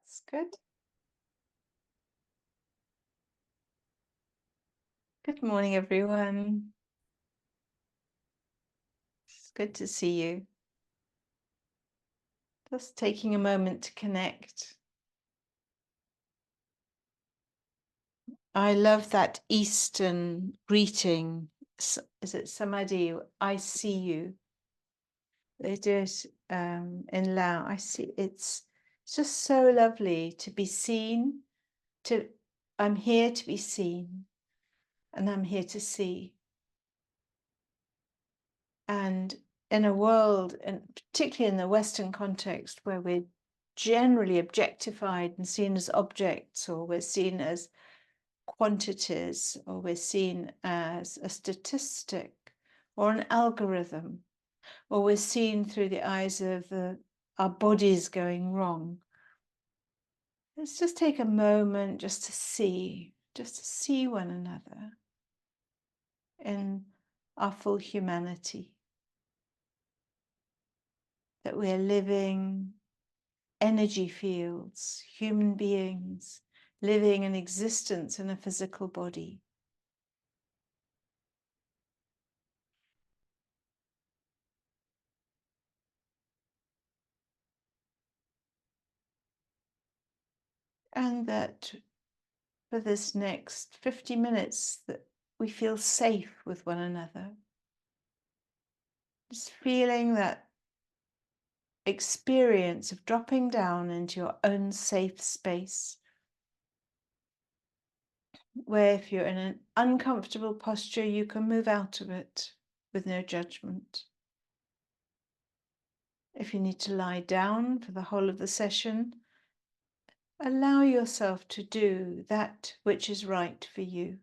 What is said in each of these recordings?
That's good. Good morning, everyone. It's good to see you. Just taking a moment to connect. I love that Eastern greeting. Is it Samadhi? I see you. They do it in Lao. I see. It's just so lovely to be seen. I'm here to be seen, and I'm here to see. And in a world, and particularly in the Western context, where we're generally objectified and seen as objects, or we're seen as quantities, or we're seen as a statistic or an algorithm, or we're seen through the eyes of our bodies going wrong. Let's just take a moment just to see one another in our full humanity. That we're living energy fields, human beings living an existence in a physical body. And that for this next 50 minutes that we feel safe with one another. Just feeling that experience of dropping down into your own safe space, where if you're in an uncomfortable posture, you can move out of it with no judgment. If you need to lie down for the whole of the session, allow yourself to do that which is right for you.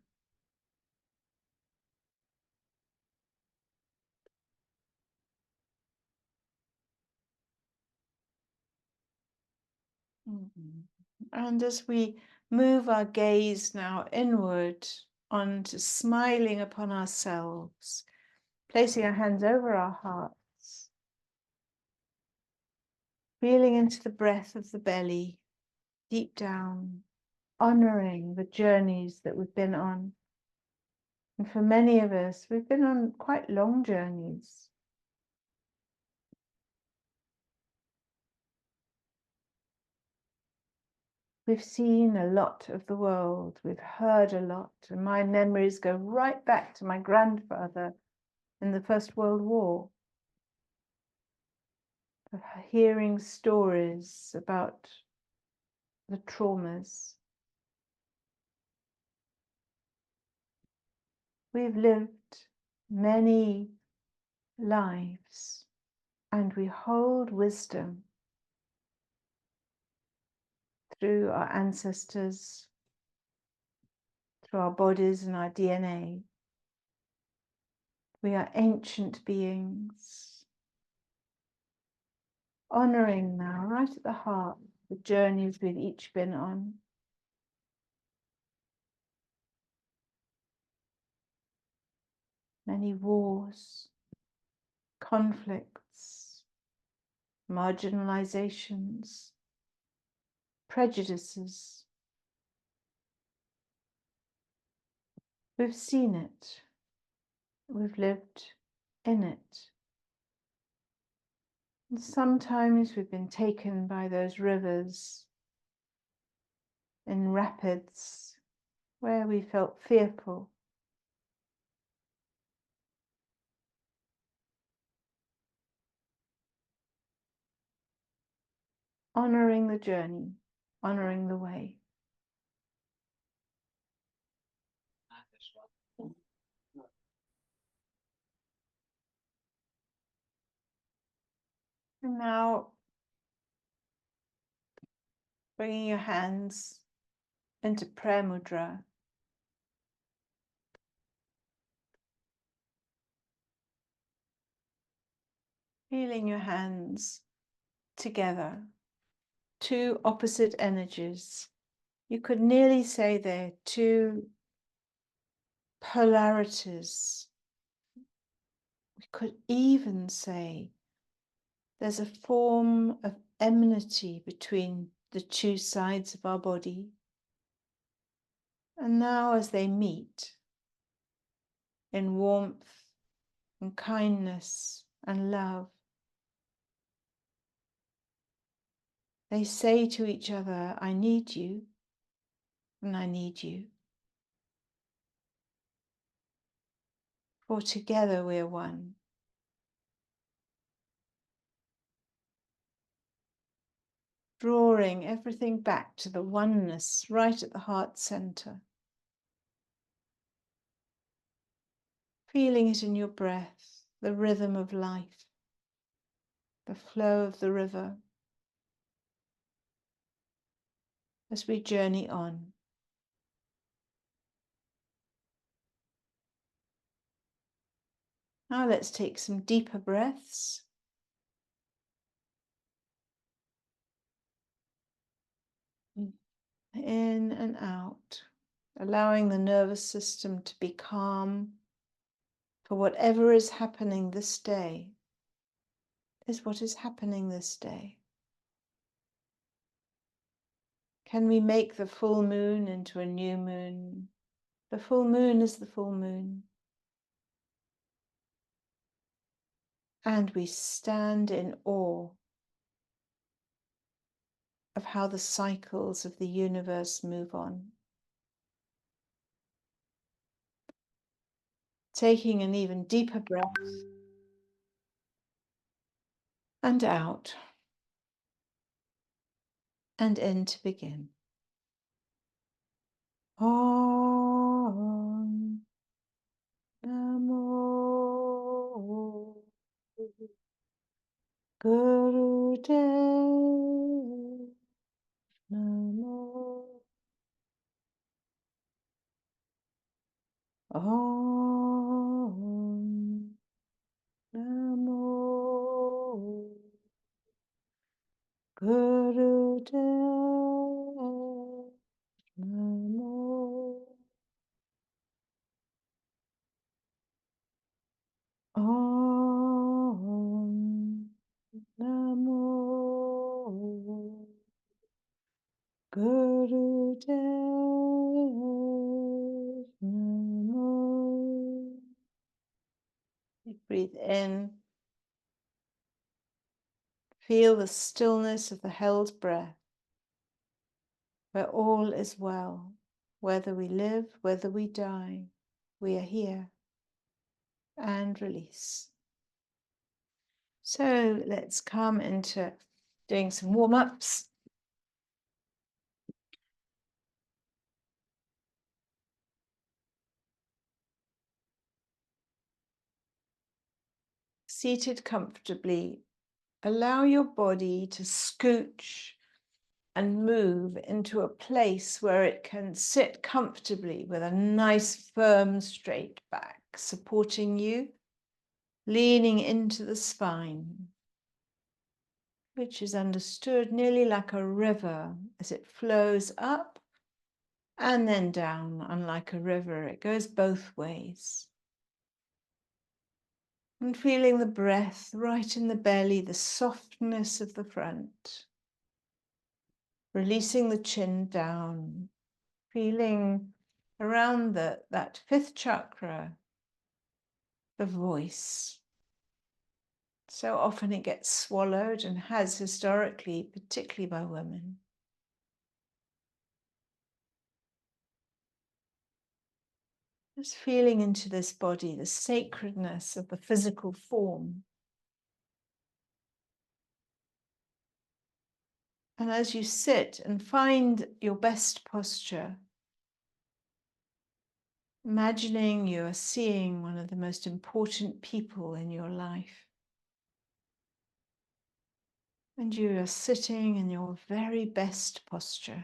And as we move our gaze now inward onto smiling upon ourselves, placing our hands over our hearts, feeling into the breath of the belly, deep down, honoring the journeys that we've been on. And for many of us, we've been on quite long journeys. We've seen a lot of the world, we've heard a lot, and my memories go right back to my grandfather in the First World War, of hearing stories about the traumas. We've lived many lives, and we hold wisdom through our ancestors, through our bodies and our DNA. We are ancient beings, honoring now, right at the heart, the journeys we've each been on. Many wars, conflicts, marginalizations, prejudices. We've seen it. We've lived in it. And sometimes we've been taken by those rivers in rapids where we felt fearful. Honoring the journey, honoring the way. And now bringing your hands into prayer mudra. Feeling your hands together, two opposite energies. You could nearly say they're two polarities. We could even say there's a form of enmity between the two sides of our body. And now as they meet in warmth and kindness and love, they say to each other, I need you, and I need you. For together we're one. Drawing everything back to the oneness right at the heart center. Feeling it in your breath, the rhythm of life, the flow of the river as we journey on. Now let's take some deeper breaths. In and out, allowing the nervous system to be calm for whatever is happening this day is what is happening this day. Can we make the full moon into a new moon? The full moon is the full moon. And we stand in awe of how the cycles of the universe move on. Taking an even deeper breath and out and in to begin. Om Namo Gurudev Namo Om Namo Gurudev Namo Om Namo Gurudev Namo. Breathe in. Feel the stillness of the held breath, where all is well. Whether we live, whether we die, we are here. And release. So let's come into doing some warm-ups. Seated comfortably, allow your body to scooch and move into a place where it can sit comfortably with a nice firm straight back, supporting you, leaning into the spine, which is understood nearly like a river as it flows up and then down. Unlike a river, it goes both ways. And feeling the breath right in the belly, the softness of the front. Releasing the chin down, feeling around that fifth chakra, the voice. So often it gets swallowed and has historically, particularly by women. Just feeling into this body, the sacredness of the physical form. And as you sit and find your best posture, imagining you are seeing one of the most important people in your life. And you are sitting in your very best posture.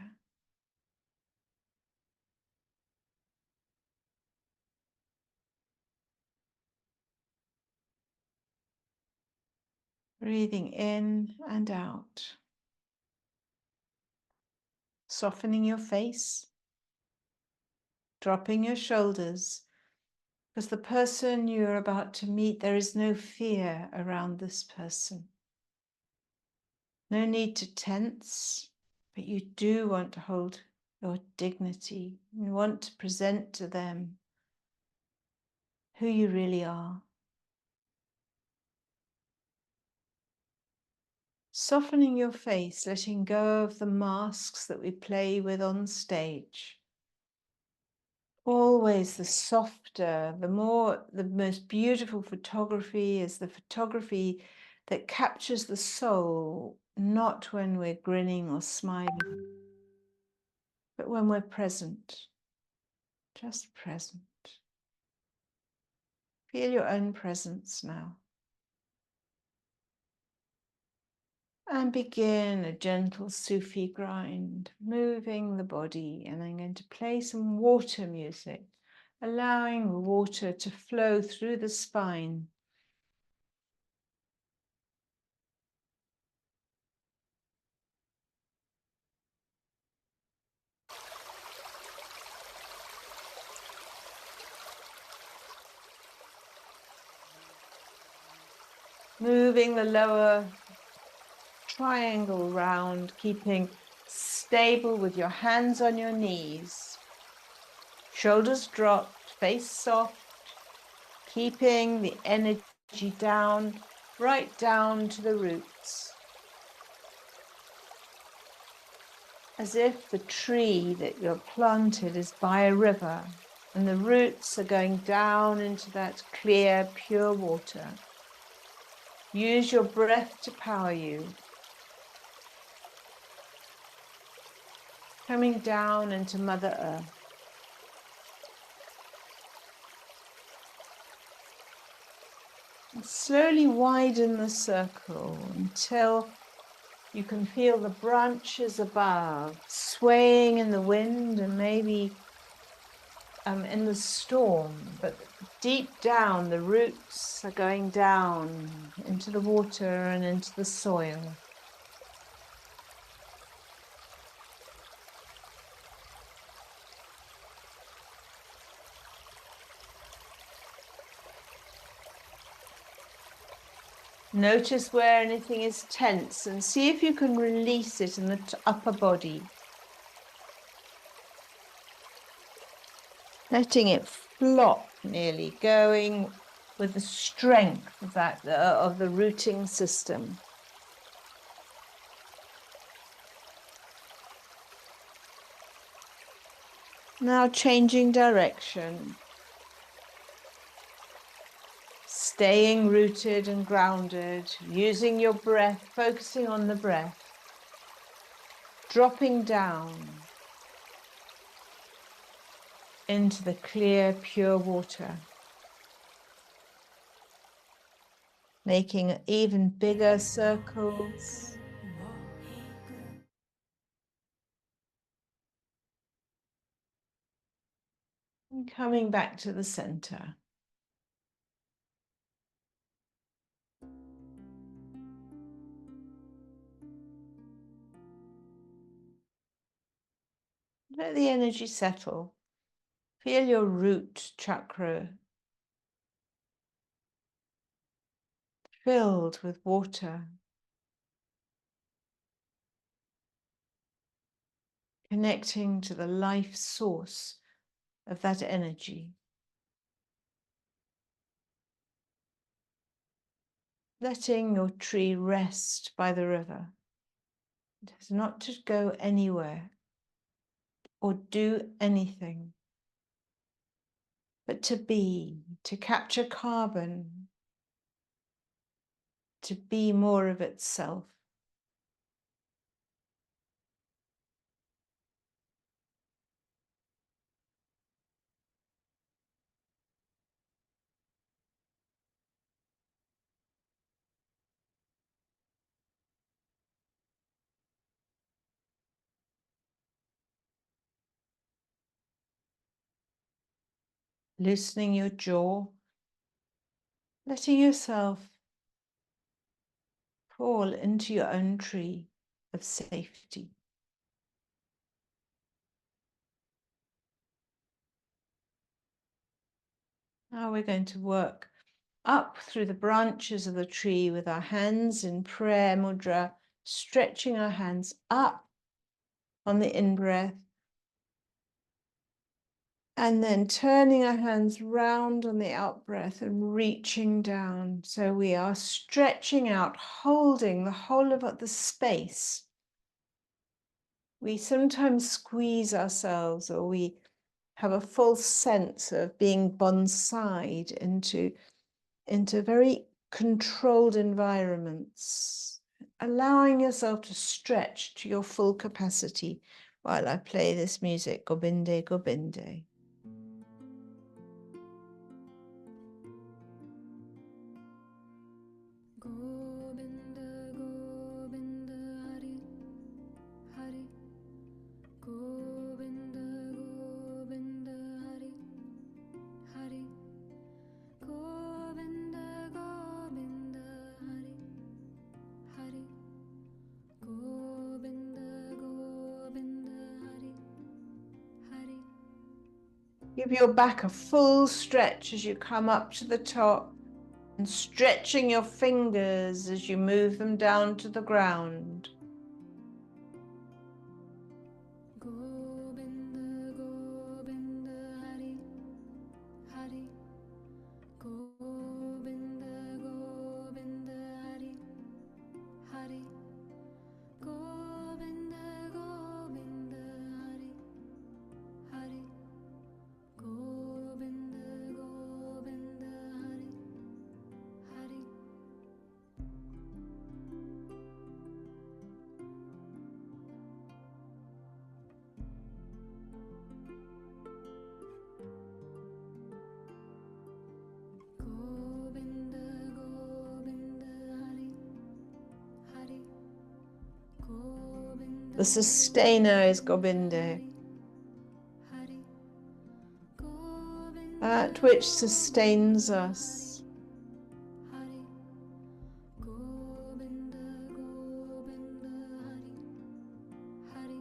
Breathing in and out. Softening your face. Dropping your shoulders. Because the person you're about to meet, there is no fear around this person. No need to tense. but you do want to hold your dignity and want to present to them who you really are. Softening your face, letting go of the masks that we play with on stage. Always the softer, the most beautiful photography is the photography that captures the soul, not when we're grinning or smiling, but when we're present, just present. Feel your own presence now. And begin a gentle Sufi grind, moving the body. And I'm going to play some water music, allowing the water to flow through the spine. Moving the lower triangle round, keeping stable with your hands on your knees. Shoulders dropped, face soft, keeping the energy down, right down to the roots. As if the tree that you're planted is by a river and the roots are going down into that clear, pure water. Use your breath to power you. Coming down into Mother Earth. And slowly widen the circle until you can feel the branches above swaying in the wind and maybe in the storm, but deep down the roots are going down into the water and into the soil. Notice where anything is tense and see if you can release it in the upper body. Letting it flop nearly, going with the strength of that of the rooting system. Now changing direction. Staying rooted and grounded, using your breath, focusing on the breath. Dropping down into the clear, pure water. Making even bigger circles. And coming back to the center. Let the energy settle. Feel your root chakra filled with water. Connecting to the life source of that energy. Letting your tree rest by the river. It has not to go anywhere or do anything, but to be, to capture carbon, to be more of itself. Loosening your jaw, letting yourself fall into your own tree of safety. Now we're going to work up through the branches of the tree with our hands in prayer mudra, stretching our hands up on the in-breath. And then turning our hands round on the out-breath and reaching down. So we are stretching out, holding the whole of the space. We sometimes squeeze ourselves, or we have a false sense of being bonsaied into very controlled environments, allowing yourself to stretch to your full capacity while I play this music, Gobinda, Gobinda. Gobinda, Gobinda, Hari, Hari. Gobinda, Gobinda, Hari, Hari. Gobinda, Gobinda, Hari, Hari. Gobinda, Gobinda, Hari, Hari. Give your back a full stretch as you come up to the top, and stretching your fingers as you move them down to the ground. Gobinda, Gobinda, Hari, Hari. Gobinda, Gobinda, Hari, Hari. Gobinda, Gobinda, Hari, Hari. Gobinda, Gobinda, Hari, Hari. Gobinda, Gobinda, Hari, Hari. Gobinda, The sustainer is Gobinda, Hari, Gobinda, that which sustains us. Hari. Gobinda, Gobinda, Hari, Hari.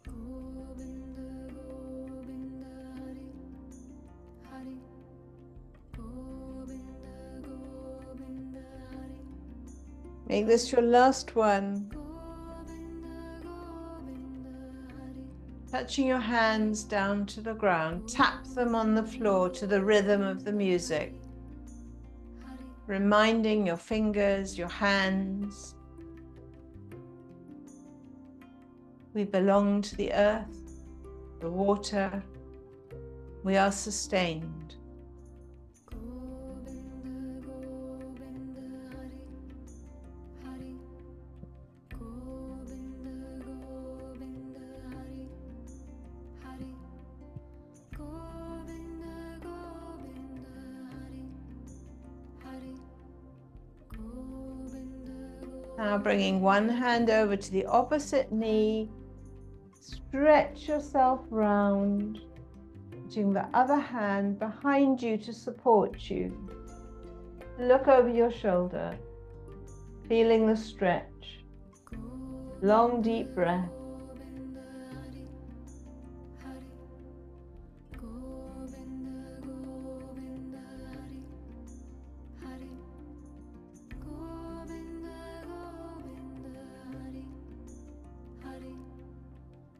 Gobinda, Gobinda, Hari, Hari. Gobinda, Gobinda, Hari, Make this your last one. Gobinda, Gobinda, Hari. Touching your hands down to the ground, tap them on the floor to the rhythm of the music, reminding your fingers, your hands. We belong to the earth, the water. We are sustained. Gobinda, Gobinda, Hari, Hari. Gobinda, Gobinda, Hari, Hari. Gobinda, Gobinda, Hari, Hari. Gobinda, Now bringing one hand over to the opposite knee, stretch yourself round, putting the other hand behind you to support you. Look over your shoulder, feeling the stretch. Long, deep breath. Gobinda, Hari, Hari. Gobinda, Gobinda, Hari, Hari. Gobinda, Gobinda, Hari, Hari.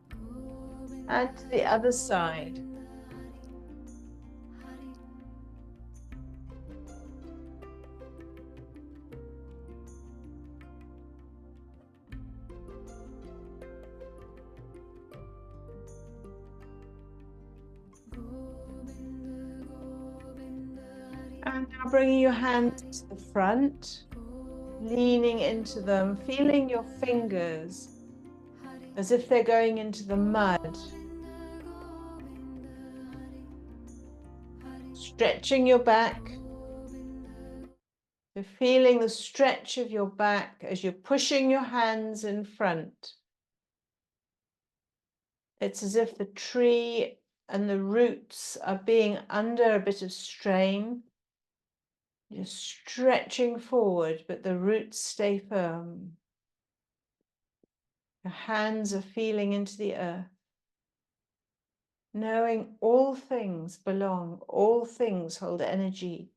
Gobinda, And to the other side. Hari. Gobinda, Gobinda, Hari, And now bringing your hands to the front, leaning into them, feeling your fingers as if they're going into the mud. Stretching your back, so feeling the stretch of your back as you're pushing your hands in front. It's as if the tree and the roots are being under a bit of strain. You're stretching forward, but the roots stay firm. Your hands are feeling into the earth. knowing all things belong, all things hold energy.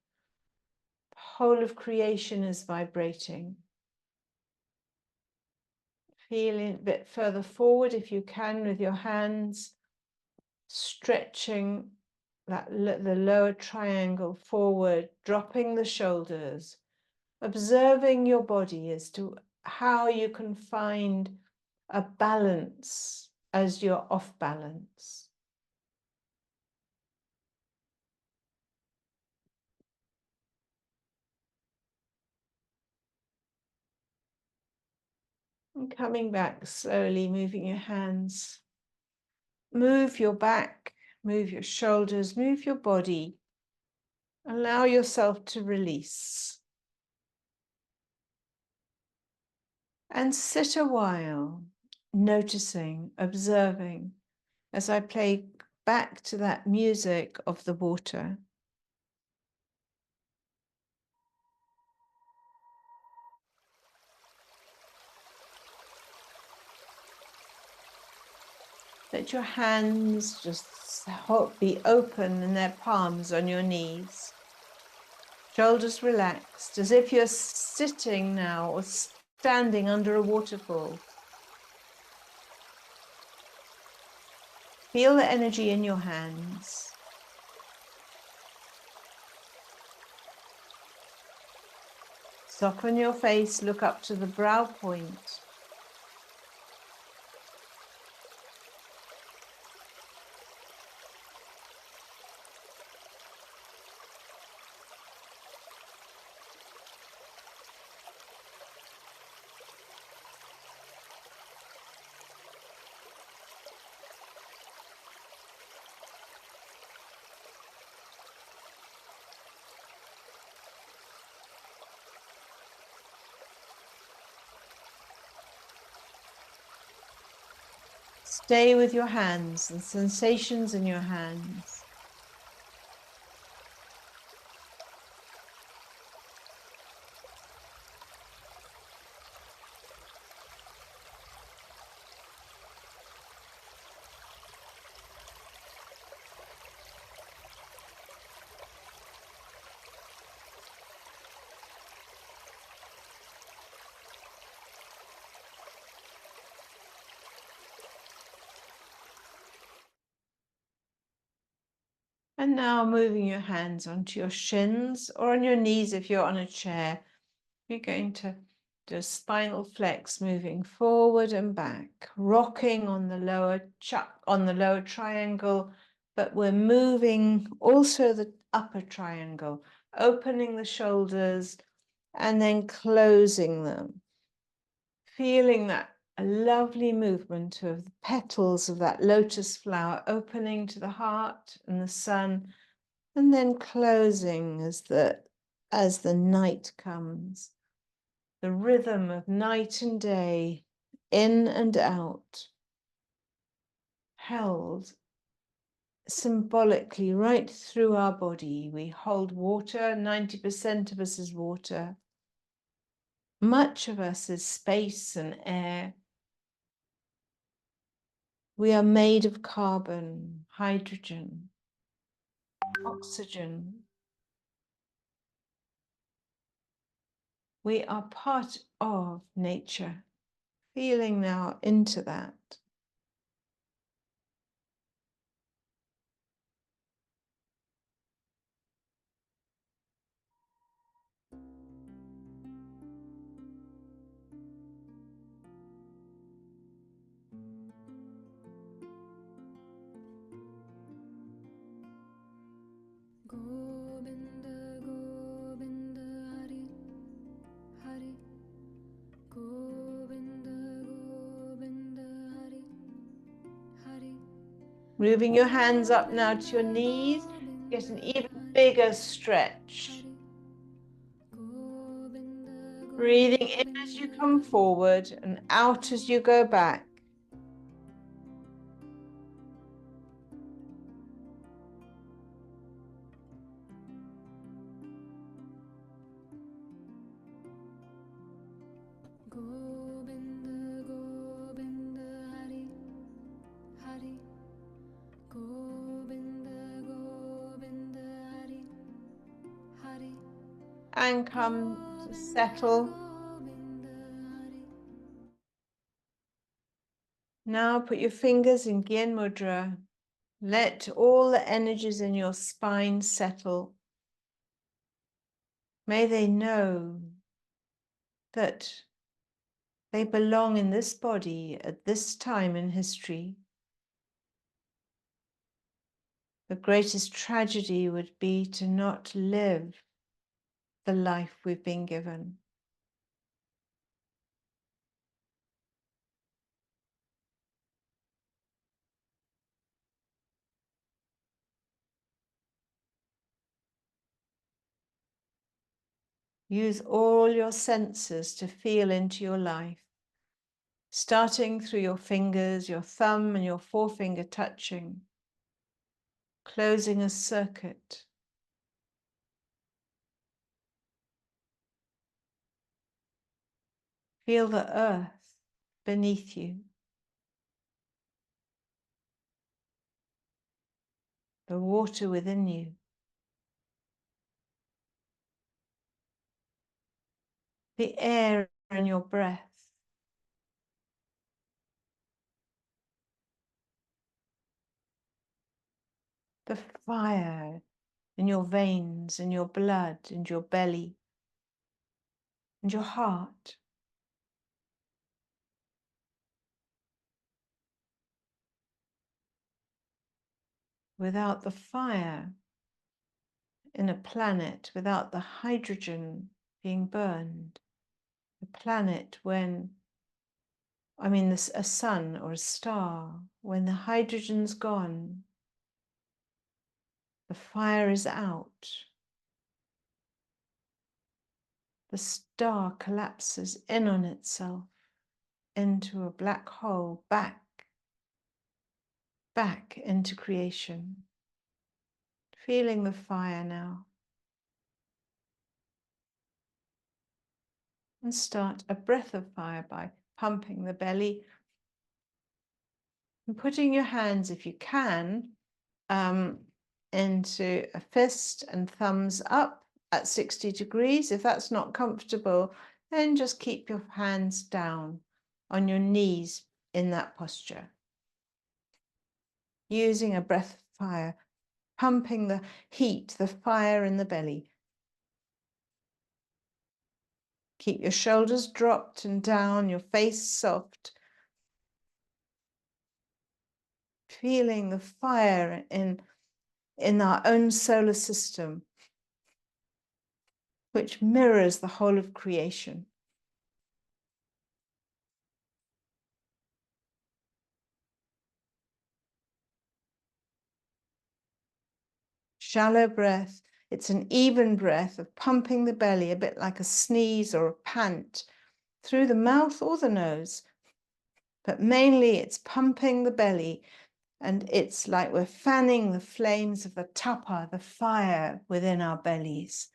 The whole of creation is vibrating. Feeling a bit further forward if you can with your hands, stretching the lower triangle forward, dropping the shoulders, observing your body as to how you can find a balance as you're off balance. And coming back slowly, moving your hands. Move your back, move your shoulders, move your body. Allow yourself to release. And sit a while, noticing, observing, as I play back to that music of the water. Let your hands just be open in their palms on your knees. Shoulders relaxed, as if you're sitting now or standing under a waterfall. Feel the energy in your hands. Soften your face, look up to the brow point. Stay with your hands and sensations in your hands. And now moving your hands onto your shins or on your knees if you're on a chair. You're going to do a spinal flex, moving forward and back, rocking on the lower triangle, but we're moving also the upper triangle, opening the shoulders and then closing them. Feeling that a lovely movement of the petals of that lotus flower opening to the heart and the sun, and then closing as the night comes. The rhythm of night and day, in and out, held symbolically right through our body. We hold water, 90% of us is water. Much of us is space and air. We are made of carbon, hydrogen, oxygen. We are part of nature. Feeling now into that. Gobinda, Gobinda, Hari, Hari. Gobinda, Gobinda, Hari, Hari. Moving your hands up now to your knees. Get an even bigger stretch. Breathing in as you come forward and out as you go back. Gobinda, Gobinda, Hari, Hari. Gobinda. and come to settle. Now put your fingers in Gyan Mudra. Let all the energies in your spine settle. May they know that they belong in this body at this time in history. The greatest tragedy would be to not live the life we've been given. Use all your senses to feel into your life, starting through your fingers, your thumb and your forefinger touching, closing a circuit. Feel the earth beneath you, the water within you, the air in your breath, the fire in your veins, in your blood, in your belly, and your heart. Without the fire in a planet, without the hydrogen being burned, the planet a sun or a star, when the hydrogen's gone, the fire is out, the star collapses in on itself into a black hole, back into creation. Feeling the fire now. And start a breath of fire by pumping the belly and putting your hands, if you can, into a fist and thumbs up at 60 degrees. If that's not comfortable, then just keep your hands down on your knees in that posture. Using a breath of fire, pumping the heat, the fire in the belly. Keep your shoulders dropped and down, your face soft. Feeling the fire in our own solar system, which mirrors the whole of creation. Shallow breath. It's an even breath of pumping the belly, a bit like a sneeze or a pant, through the mouth or the nose. But mainly it's pumping the belly, and it's like we're fanning the flames of the tapa, the fire within our bellies.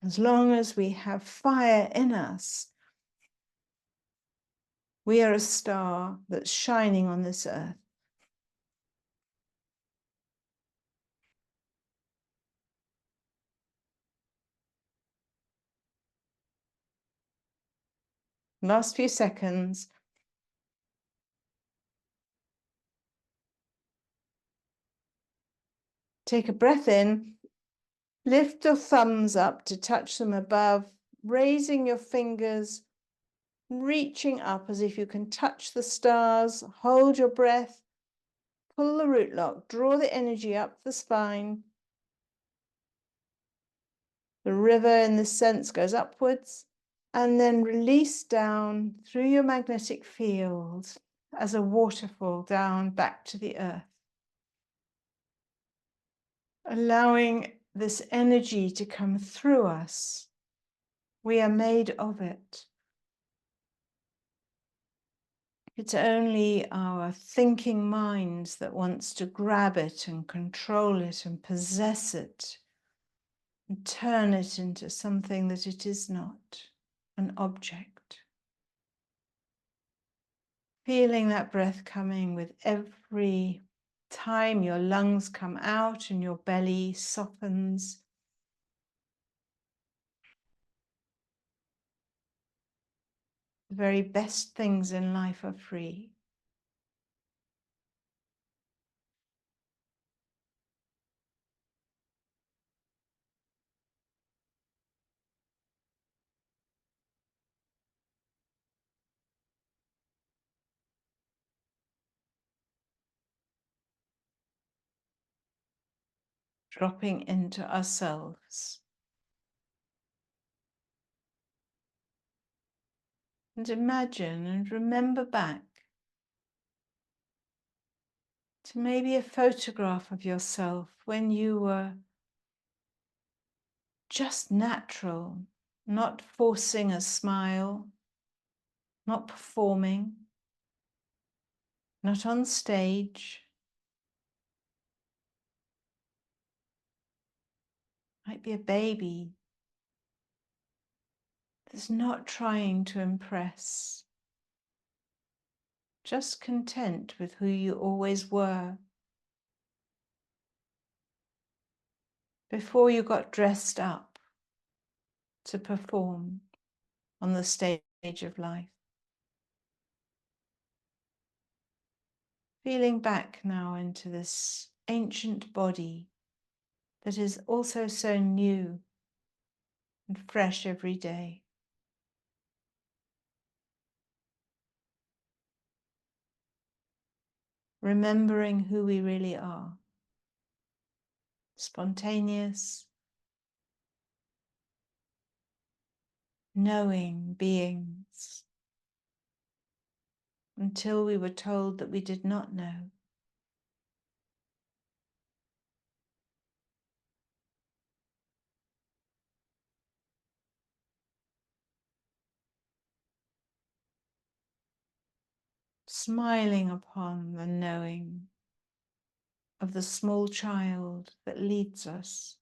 As long as we have fire in us, we are a star that's shining on this earth. Last few seconds. Take a breath in, lift your thumbs up to touch them above, raising your fingers, reaching up as if you can touch the stars, hold your breath, pull the root lock, draw the energy up the spine. The river in this sense goes upwards and then release down through your magnetic field as a waterfall down back to the earth. Allowing this energy to come through us. We are made of it. It's only our thinking minds that wants to grab it and control it and possess it and turn it into something that it is not, an object. Feeling that breath coming with every time your lungs come out and your belly softens, The very best things in life are free. Dropping into ourselves. And imagine and remember back to maybe a photograph of yourself when you were just natural, not forcing a smile, not performing, not on stage. Might be a baby that's not trying to impress, just content with who you always were before you got dressed up to perform on the stage of life. Feeling back now into this ancient body that is also so new and fresh every day. Remembering who we really are. Spontaneous, knowing beings, until we were told that we did not know. Smiling upon the knowing of the small child that leads us.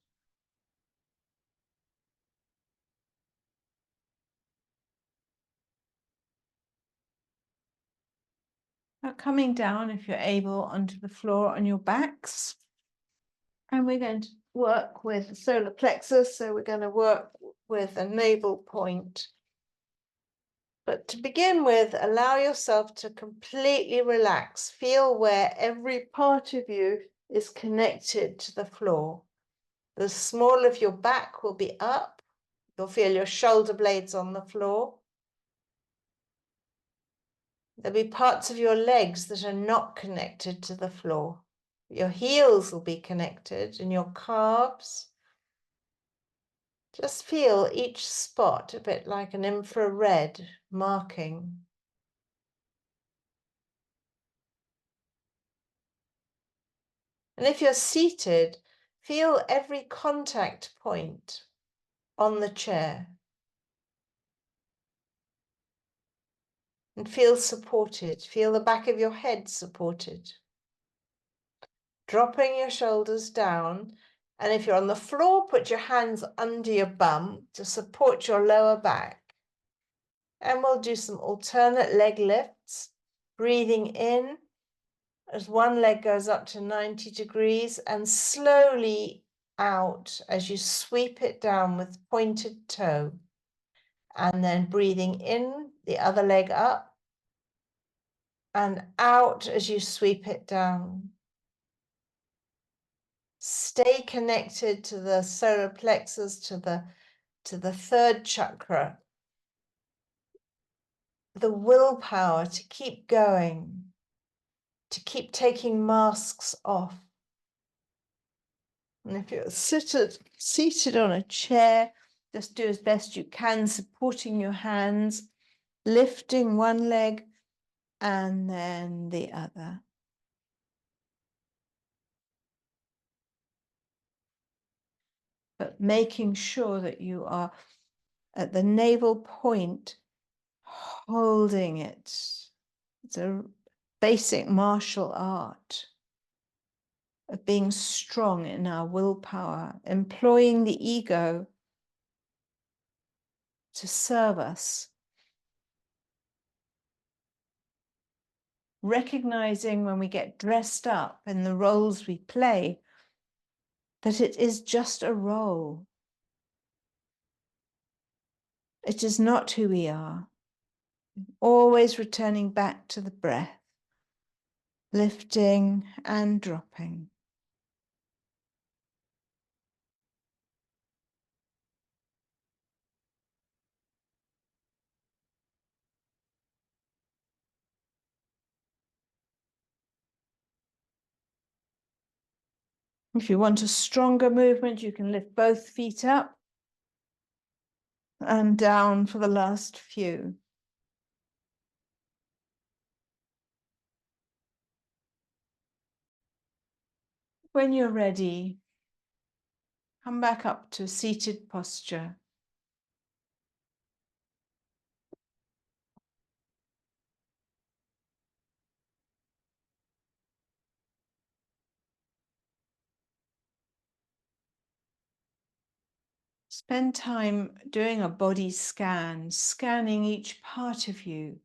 Now coming down, if you're able, onto the floor on your backs. And we're going to work with the solar plexus, so we're going to work with a navel point. But to begin with, allow yourself to completely relax. Feel where every part of you is connected to the floor. The small of your back will be up. You'll feel your shoulder blades on the floor. There'll be parts of your legs that are not connected to the floor. Your heels will be connected and your calves. Just feel each spot a bit like an infrared marking. And if you're seated, feel every contact point on the chair. And feel supported. Feel the back of your head supported. Dropping your shoulders down. And if you're on the floor, put your hands under your bum to support your lower back. And we'll do some alternate leg lifts. Breathing in as one leg goes up to 90 degrees and slowly out as you sweep it down with pointed toe. And then breathing in, the other leg up and out as you sweep it down. Stay connected to the solar plexus, to the third chakra. The willpower to keep going, to keep taking masks off. And if you're seated on a chair, just do as best you can, supporting your hands, lifting one leg and then the other. But making sure that you are at the navel point, holding it. It's a basic martial art of being strong in our willpower, employing the ego to serve us, recognizing when we get dressed up in the roles we play, that it is just a role. It is not who we are. Always returning back to the breath, lifting and dropping. If you want a stronger movement, you can lift both feet up and down for the last few. When you're ready, come back up to seated posture. Spend time doing a body scan, scanning each part of you.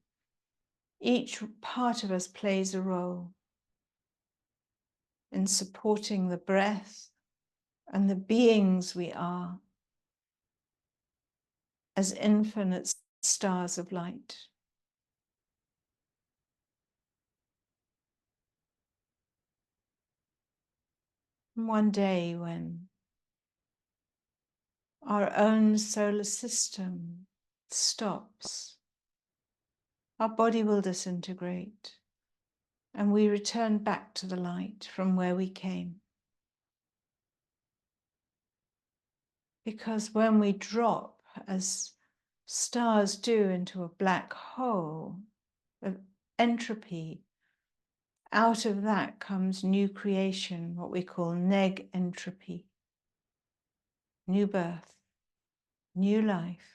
Each part of us plays a role in supporting the breath and the beings we are as infinite stars of light. And one day when our own solar system stops, our body will disintegrate and we return back to the light from where we came. Because when we drop, as stars do, into a black hole of entropy, out of that comes new creation, what we call neg entropy, new birth, new life.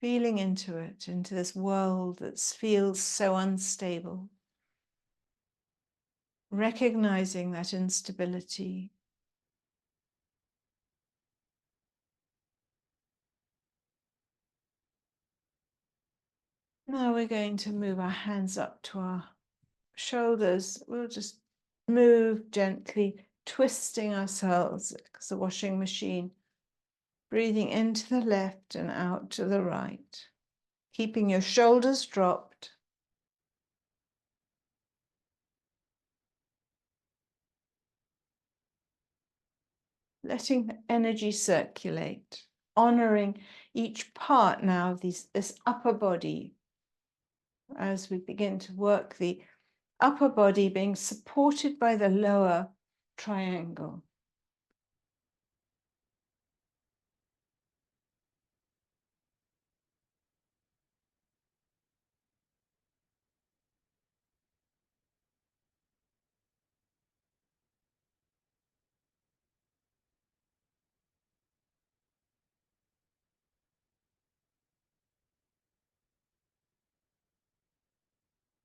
Feeling into it, into this world that feels so unstable. Recognizing that instability. Now we're going to move our hands up to our shoulders. We'll just move gently, twisting ourselves like the washing machine. Breathing into the left and out to the right. Keeping your shoulders dropped. Letting the energy circulate. Honoring each part now of this upper body. As we begin to work the upper body being supported by the lower triangle.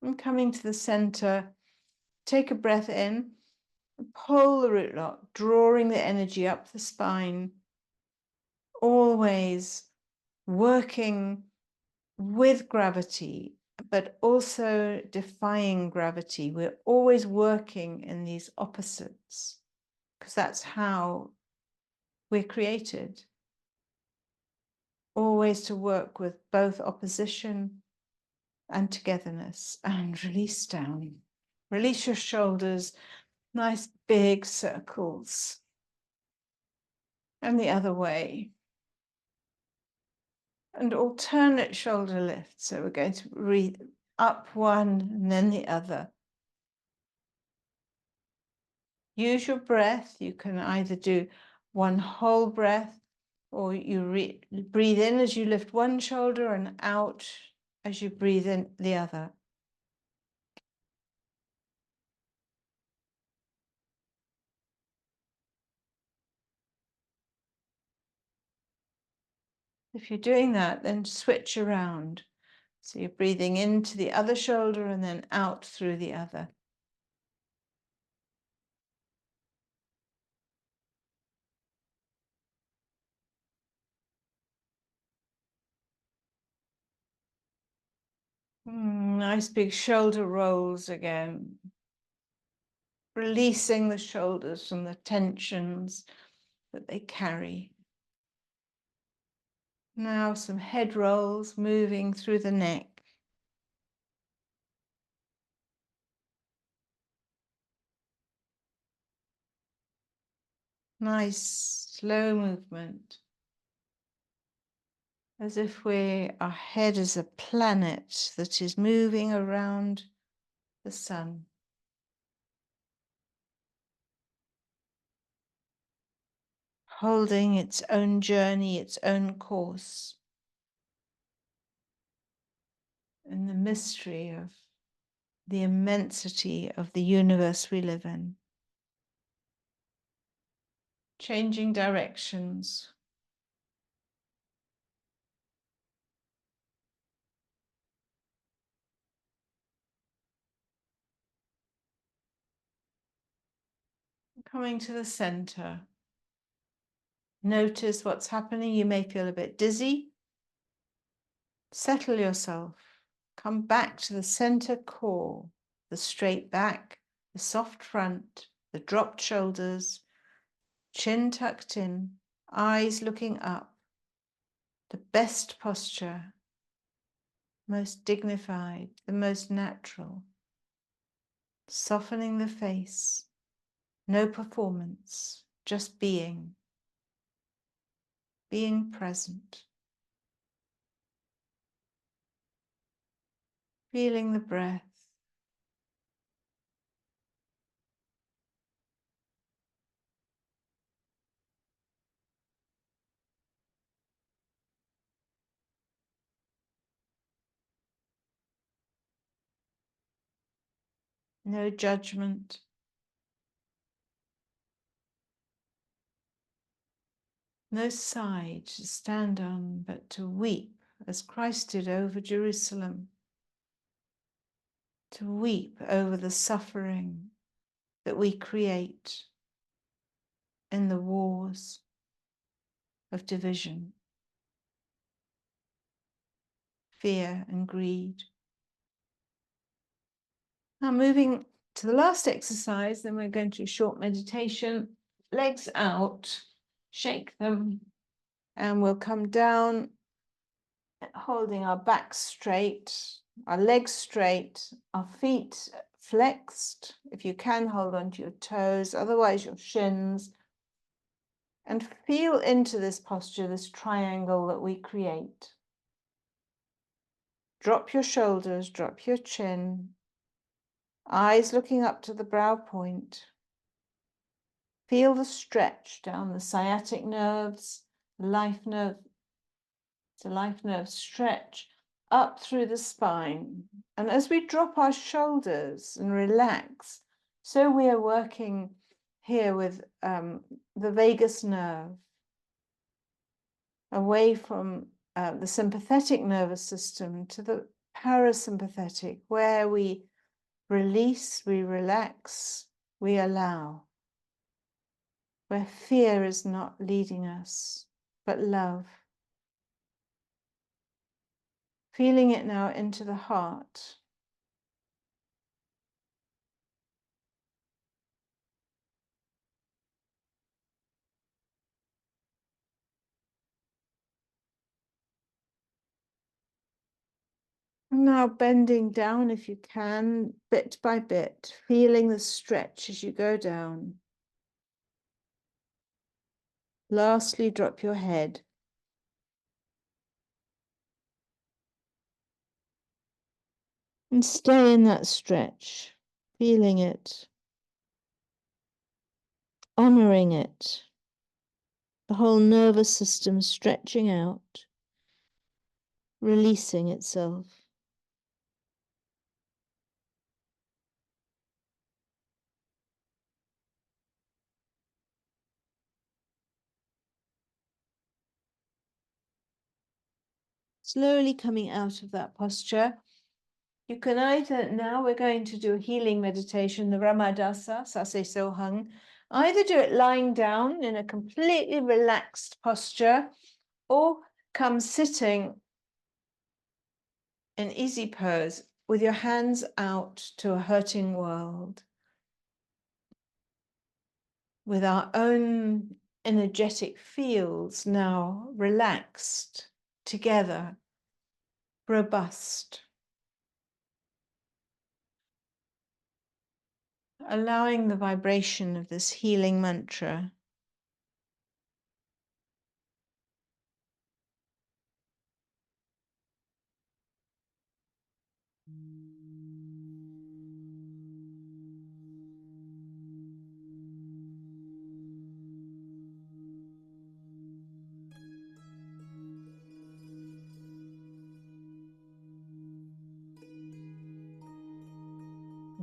And coming to the center, take a breath in, pull the root lock, drawing the energy up the spine, always working with gravity, but also defying gravity. We're always working in these opposites, because that's how we're created. Always to work with both opposition and togetherness. And release down. Release your shoulders, nice big circles. And the other way. And alternate shoulder lift. So we're going to breathe up one and then the other. Use your breath. You can either do one whole breath, or you breathe in as you lift one shoulder and out as you breathe in the other. If you're doing that, then switch around. So you're breathing into the other shoulder and then out through the other. Nice big shoulder rolls again. Releasing the shoulders from the tensions that they carry. Now some head rolls moving through the neck. Nice, slow movement. As if our head is a planet that is moving around the sun. Holding its own journey, its own course. In the mystery of the immensity of the universe we live in. Changing directions. Coming to the center. Notice what's happening. You may feel a bit dizzy. Settle yourself. Come back to the center core, the straight back, the soft front, the dropped shoulders, chin tucked in, eyes looking up. The best posture, most dignified, the most natural. Softening the face, no performance, just being present. Feeling the breath. No judgment. No side to stand on, but to weep as Christ did over Jerusalem. To weep over the suffering that we create in the wars of division, fear and greed. Now moving to the last exercise, then we're going to do a short meditation. Legs out, shake them, and we'll come down holding our back straight, our legs straight, our feet flexed. If you can, hold onto your toes, otherwise your shins. And feel into this posture, this triangle that we create. Drop your shoulders, drop your chin, eyes looking up to the brow point. Feel the stretch down the sciatic nerves, life nerve to life nerve stretch up through the spine. And as we drop our shoulders and relax, so we are working here with the vagus nerve, away from the sympathetic nervous system to the parasympathetic, where we release, we relax, we allow, where fear is not leading us, but love. Feeling it now into the heart. Now bending down if you can, bit by bit, feeling the stretch as you go down. Lastly, drop your head. And stay in that stretch, feeling it, honoring it. The whole nervous system stretching out, releasing itself. Slowly coming out of that posture. You can either, now we're going to do a healing meditation, the Ramadasa, Sase Sohang. Either do it lying down in a completely relaxed posture, or come sitting in easy pose with your hands out to a hurting world, with our own energetic fields now relaxed, together, robust. Allowing the vibration of this healing mantra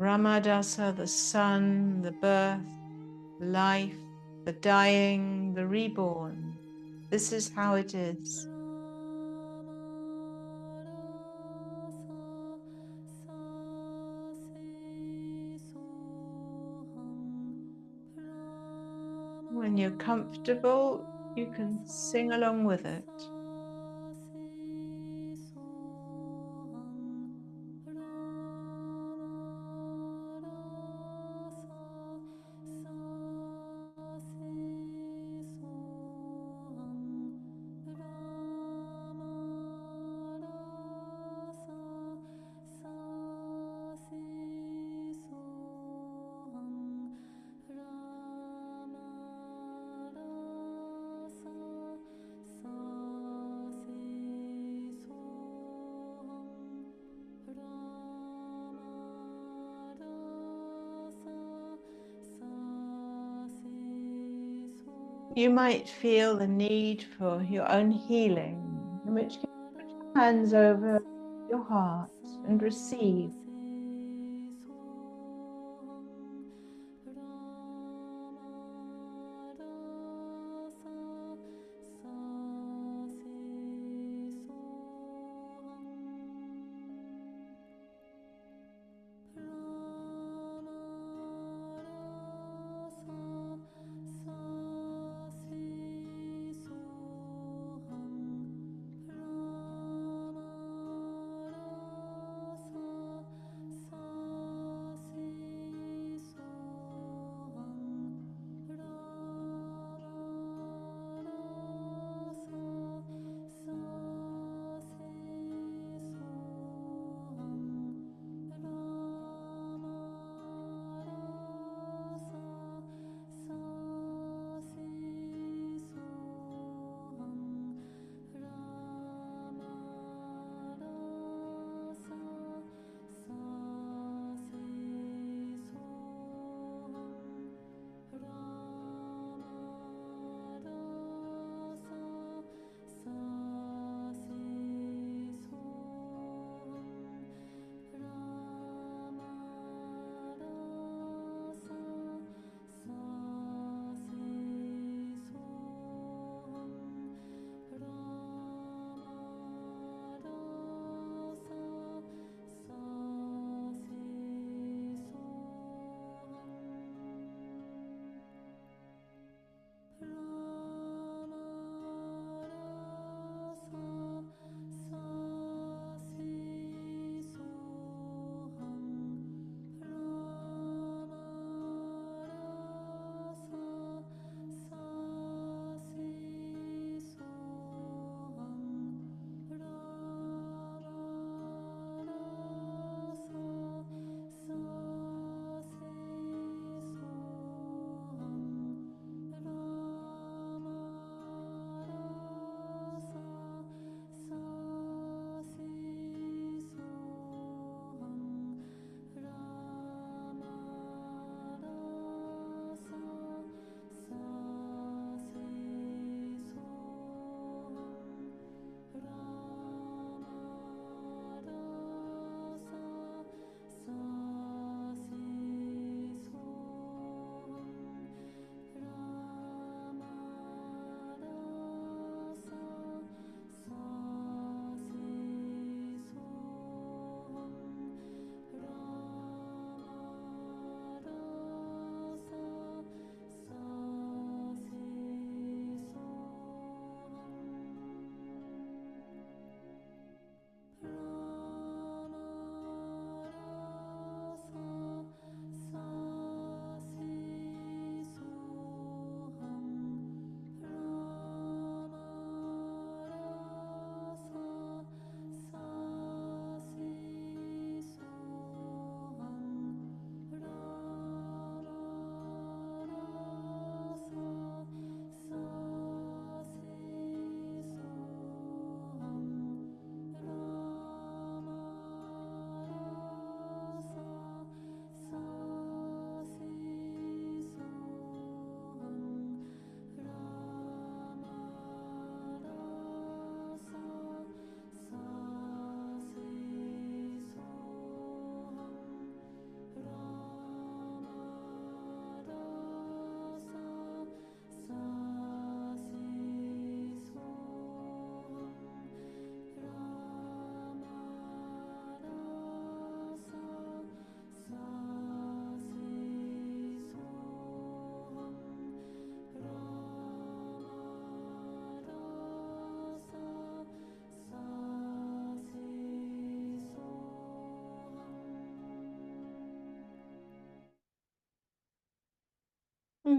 Ramadasa, the sun, the birth, life, the dying, the reborn. This is how it is. When you're comfortable, you can sing along with it. You might feel the need for your own healing, in which you put your hands over your heart and receive.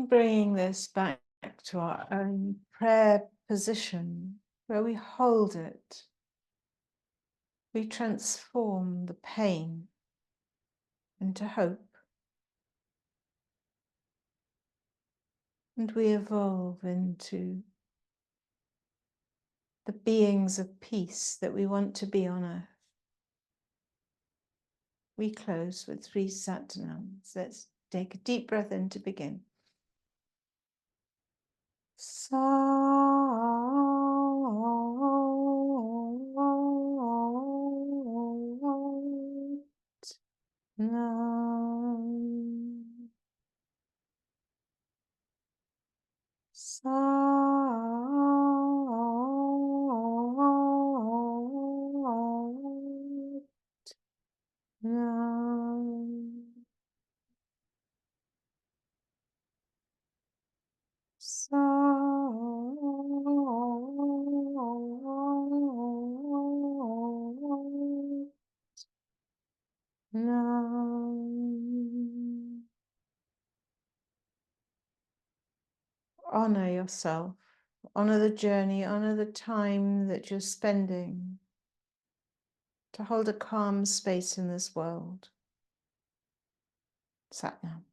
And bringing this back to our own prayer position, where we hold it, we transform the pain into hope, and we evolve into the beings of peace that we want to be on earth. We close with 3 Satanams. Let's take a deep breath in to begin. Honor yourself, honor the journey, honor the time that you're spending to hold a calm space in this world. Satnam.